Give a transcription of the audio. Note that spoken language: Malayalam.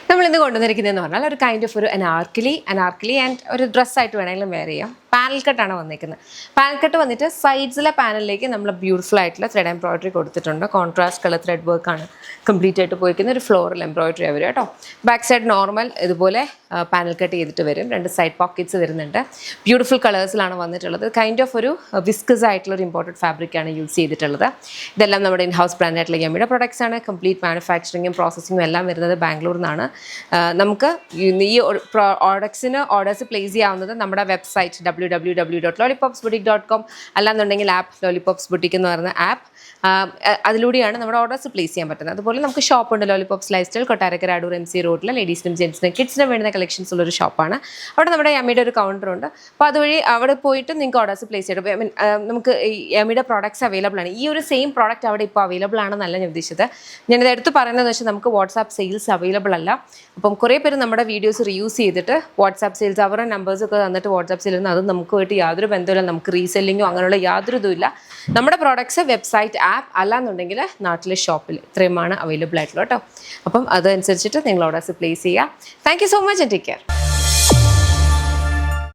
നമ്മൾ ഇന്ന് കൊണ്ടുവന്നിരിക്കുന്നതെന്ന് പറഞ്ഞാൽ ഒരു കൈൻഡ് ഓഫ് ഒരു അനാർക്കലി ആൻഡ് ഒരു ഡ്രസ്സായിട്ട് വേണമെങ്കിലും വെയർ ചെയ്യാം. പാനൽ കട്ടാണ് വന്നിരിക്കുന്നത്. പാനൽ കട്ട് വന്നിട്ട് സൈഡ്സിലെ പാനലിലേക്ക് നമ്മൾ ബ്യൂട്ടിഫുൾ ആയിട്ടുള്ള ത്രെഡ് എംബ്രോയിഡറി കൊടുത്തിട്ടുണ്ട്. കോൺട്രാസ്റ്റ് കളർ ത്രെഡ് വർക്കാണ് കംപ്ലീറ്റ് ആയിട്ട് പോയിരിക്കുന്ന ഒരു ഫ്ലോറൽ എംബ്രോയിഡറി വരും കേട്ടോ. ബാക്ക് സൈഡ് നോർമൽ ഇതുപോലെ പാനൽ കട്ട് ചെയ്തിട്ട് വരും. 2 സൈഡ് പോക്കറ്റ്സ് വരുന്നുണ്ട്. ബ്യൂട്ടിഫുൾ കളേഴ്സിലാണ് വന്നിട്ടുള്ളത്. കൈൻഡ് ഓഫ് ഒരു വിസ്കസ് ആയിട്ടുള്ള ഒരു ഇമ്പോർട്ടൻറ്റ് ഫാബ്രിക്കാണ് യൂസ് ചെയ്തിട്ടുള്ളത്. ഇതെല്ലാം നമ്മുടെ ഇൻ ഹൗസ് ബ്രാൻഡ് ആയിട്ടുള്ള യമ്മിയുടെ പ്രൊഡക്ട്സ് ആണ്. കംപ്ലീറ്റ് മാനുഫാക്ചറിങ്ങും പ്രോസസ്സിങ്ങും എല്ലാം വരുന്നത് ബാംഗ്ലൂരിൽ നിന്നാണ്. നമുക്ക് ഈ പ്രോഡക്ട്സിന് ഓർഡേഴ്സ് പ്ലേസ് ചെയ്യാവുന്നത് നമ്മുടെ വെബ്സൈറ്റ് www.lollipopsboutique.com അല്ലാന്നുണ്ടെങ്കിൽ ആപ്പ് ലോലിപോപ്സ് ബുട്ടിക് എന്ന് പറയുന്ന ആപ്പ്, അതിലൂടെയാണ് നമ്മുടെ ഓർഡേഴ്സ് പ്ലേസ് ചെയ്യാൻ പറ്റുന്നത്. അതുപോലെ നമുക്ക് ഷോപ്പുണ്ട്, lollipops life style, Kottarakkara Adoor MC റോഡിൽ. ലേഡീസിനും ജെൻസിനും കിഡ്സിനും വേണ്ടുന്ന കളക്ഷൻസ് ഉള്ളൊരു ഷോപ്പാണ്. അവിടെ നമ്മുടെ യമ്മിയുടെ ഒരു കൗണ്ടറുണ്ട്. അപ്പോൾ അതുവഴി അവിടെ പോയിട്ട് നിങ്ങൾക്ക് ഓർഡേഴ്സ് പ്ലേസ് ചെയ്യും. നമുക്ക് യമ്മിയുടെ പ്രോഡക്ട്സ് അവൈലബിൾ ആണ്. ഈ ഒരു സെയിം പ്രോഡക്റ്റ് അവിടെ ഇപ്പോൾ അവൈലബിൾ ആണെന്നല്ല ഞാൻ ഉദ്ദേശിച്ചത്. ഞാനിത് എടുത്ത് പറയുന്നതെന്ന് വെച്ചാൽ നമുക്ക് വാട്സാപ്പ് സെയിൽസ് അവൈലബിൾ അല്ല. അപ്പം കുറേ പേര് നമ്മുടെ വീഡിയോസ് റീയൂസ് ചെയ്തിട്ട് വാട്സാപ്പ് സെയിൽസ് അവരുടെ നമ്പേഴ്സൊക്കെ തന്നിട്ട് വാട്സാപ്പ് സെയിൽ അത് നമുക്ക് പോയിട്ട് യാതൊരു ബന്ധമില്ല. നമുക്ക് റീസെല്ലിങ്ങോ അങ്ങനെയുള്ള യാതൊരു ഇതുമില്ല. നമ്മുടെ പ്രോഡക്ട്സ് വെബ്സൈറ്റ്, ആപ്പ് അല്ലാന്നുണ്ടെങ്കിൽ നാട്ടിലെ ഷോപ്പിൽ ഇത്രയുമാണ് അവൈലബിൾ ആയിട്ടുള്ളത് കേട്ടോ. അപ്പം അതനുസരിച്ചിട്ട് നിങ്ങൾ ഓർഡേഴ്സ് പ്ലേസ് ചെയ്യുക. Thank you so much and take care.